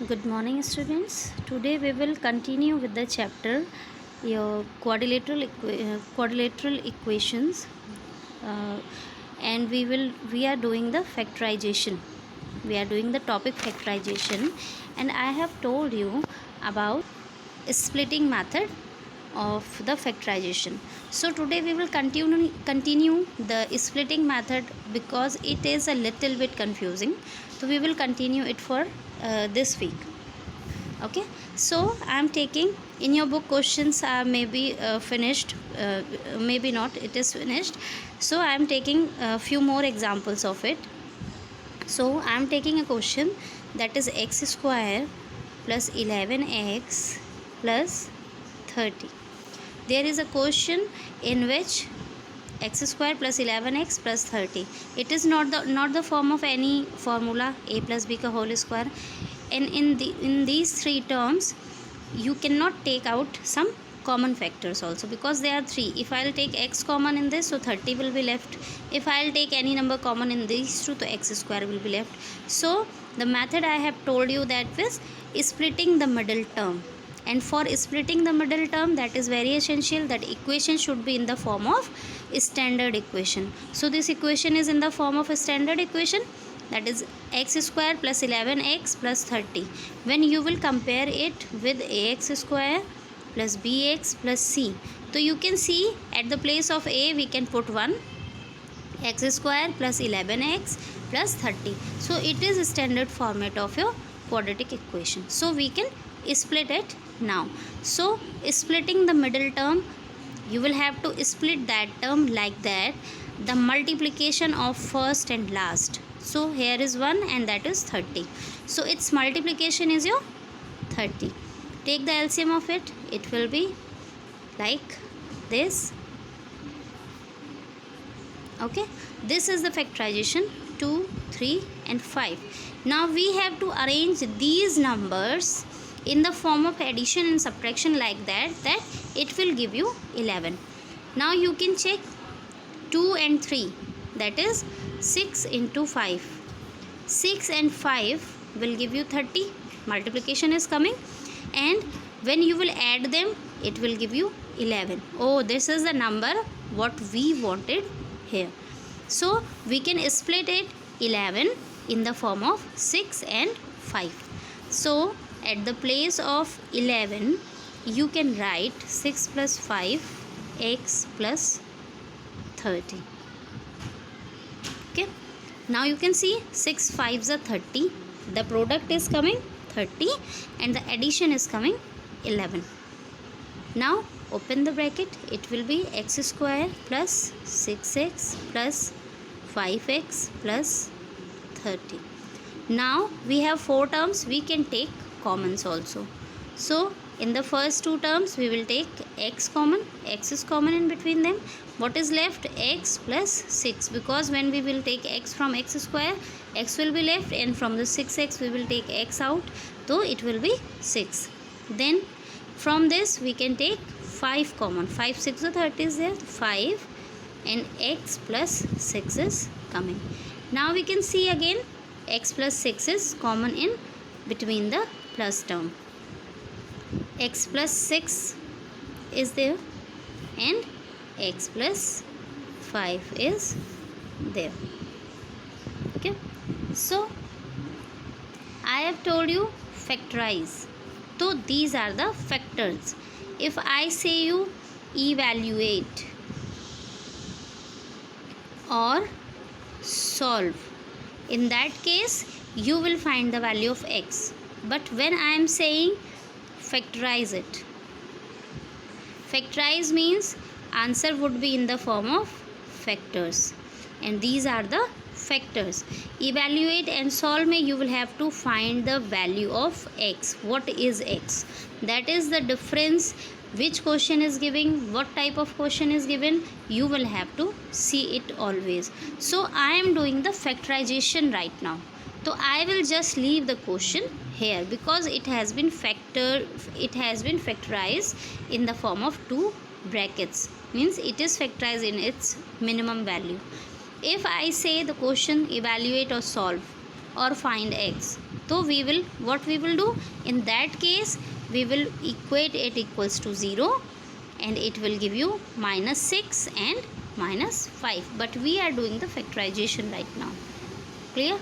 Good morning, students. Today we will continue with the chapter your quadrilateral equations, uh, and we are doing the factorization. We are doing the topic factorization, and I have told you about splitting method of the factorization. So today we will continue the splitting method because it is a little bit confusing. So we will continue it for this week. Okay, so I am taking in your book questions are maybe finished, maybe not, it is finished. So I am taking a few more examples of it. So I am taking a question that is x square plus 11x plus 30. There is a question in which x square plus 11x plus 30. It is not the form of any formula a plus b ka whole square, and in these three terms you cannot take out some common factors also, because there are three. If I'll take x common in this, so 30 will be left. If I'll take any number common in these two, so x square will be left. So the method I have told you that is splitting the middle term, and for splitting the middle term, that is very essential that equation should be in the form of standard equation. So this equation is in the form of a standard equation, that is x square plus 11x plus 30. When you will compare it with ax square plus bx plus c, so you can see at the place of a we can put 1 x square plus 11x plus 30. So it is a standard format of your quadratic equation. So we can split it now. So splitting the middle term, you will have to split that term like that, the multiplication of first and last. So here is 1 and that is 30. So its multiplication is your 30. Take the LCM of it, it will be like this. Okay, this is the factorization 2, 3 and 5. Now we have to arrange these numbers in the form of addition and subtraction like that it will give you 11. Now you can check 2 and 3, that is 6 into 5. 6 and 5 will give you 30. Multiplication is coming, and when you will add them, it will give you 11. Oh, this is the number what we wanted here. So we can split it 11 in the form of 6 and 5. So at the place of 11 you can write 6 plus 5 x plus 30. Okay, now you can see 6 5s are 30, the product is coming 30 and the addition is coming 11. Now open the bracket, it will be x square plus 6x plus 5x plus 30. Now we have 4 terms, we can take commons also. So in the first 2 terms we will take x common, x is common in between them. What is left? X plus 6, because when we will take x from x square, x will be left, and from the 6x we will take x out, so it will be 6. Then from this we can take 5 common, 5 6 or 30 is there, 5 and x plus 6 is coming. Now we can see again x plus 6 is common in between the plus term. X plus 6 is there and x plus 5 is there. Okay, so I have told you factorize. So these are the factors. If I say you evaluate or solve, in that case you will find the value of x. But when I am saying factorize it, factorize means answer would be in the form of factors, and these are the factors. Evaluate and solve में you will have to find the value of x. What is x? That is the difference. Which question is giving, what type of question is given, you will have to see it always. So I am doing the factorization right now. So I will just leave the question here because it has been factorized in the form of 2 brackets, means it is factorized in its minimum value. If I say the question evaluate or solve or find x, So what we will do in that case, we will equate it equals to 0, and it will give you -6 and -5. But we are doing the factorization right now. Clear?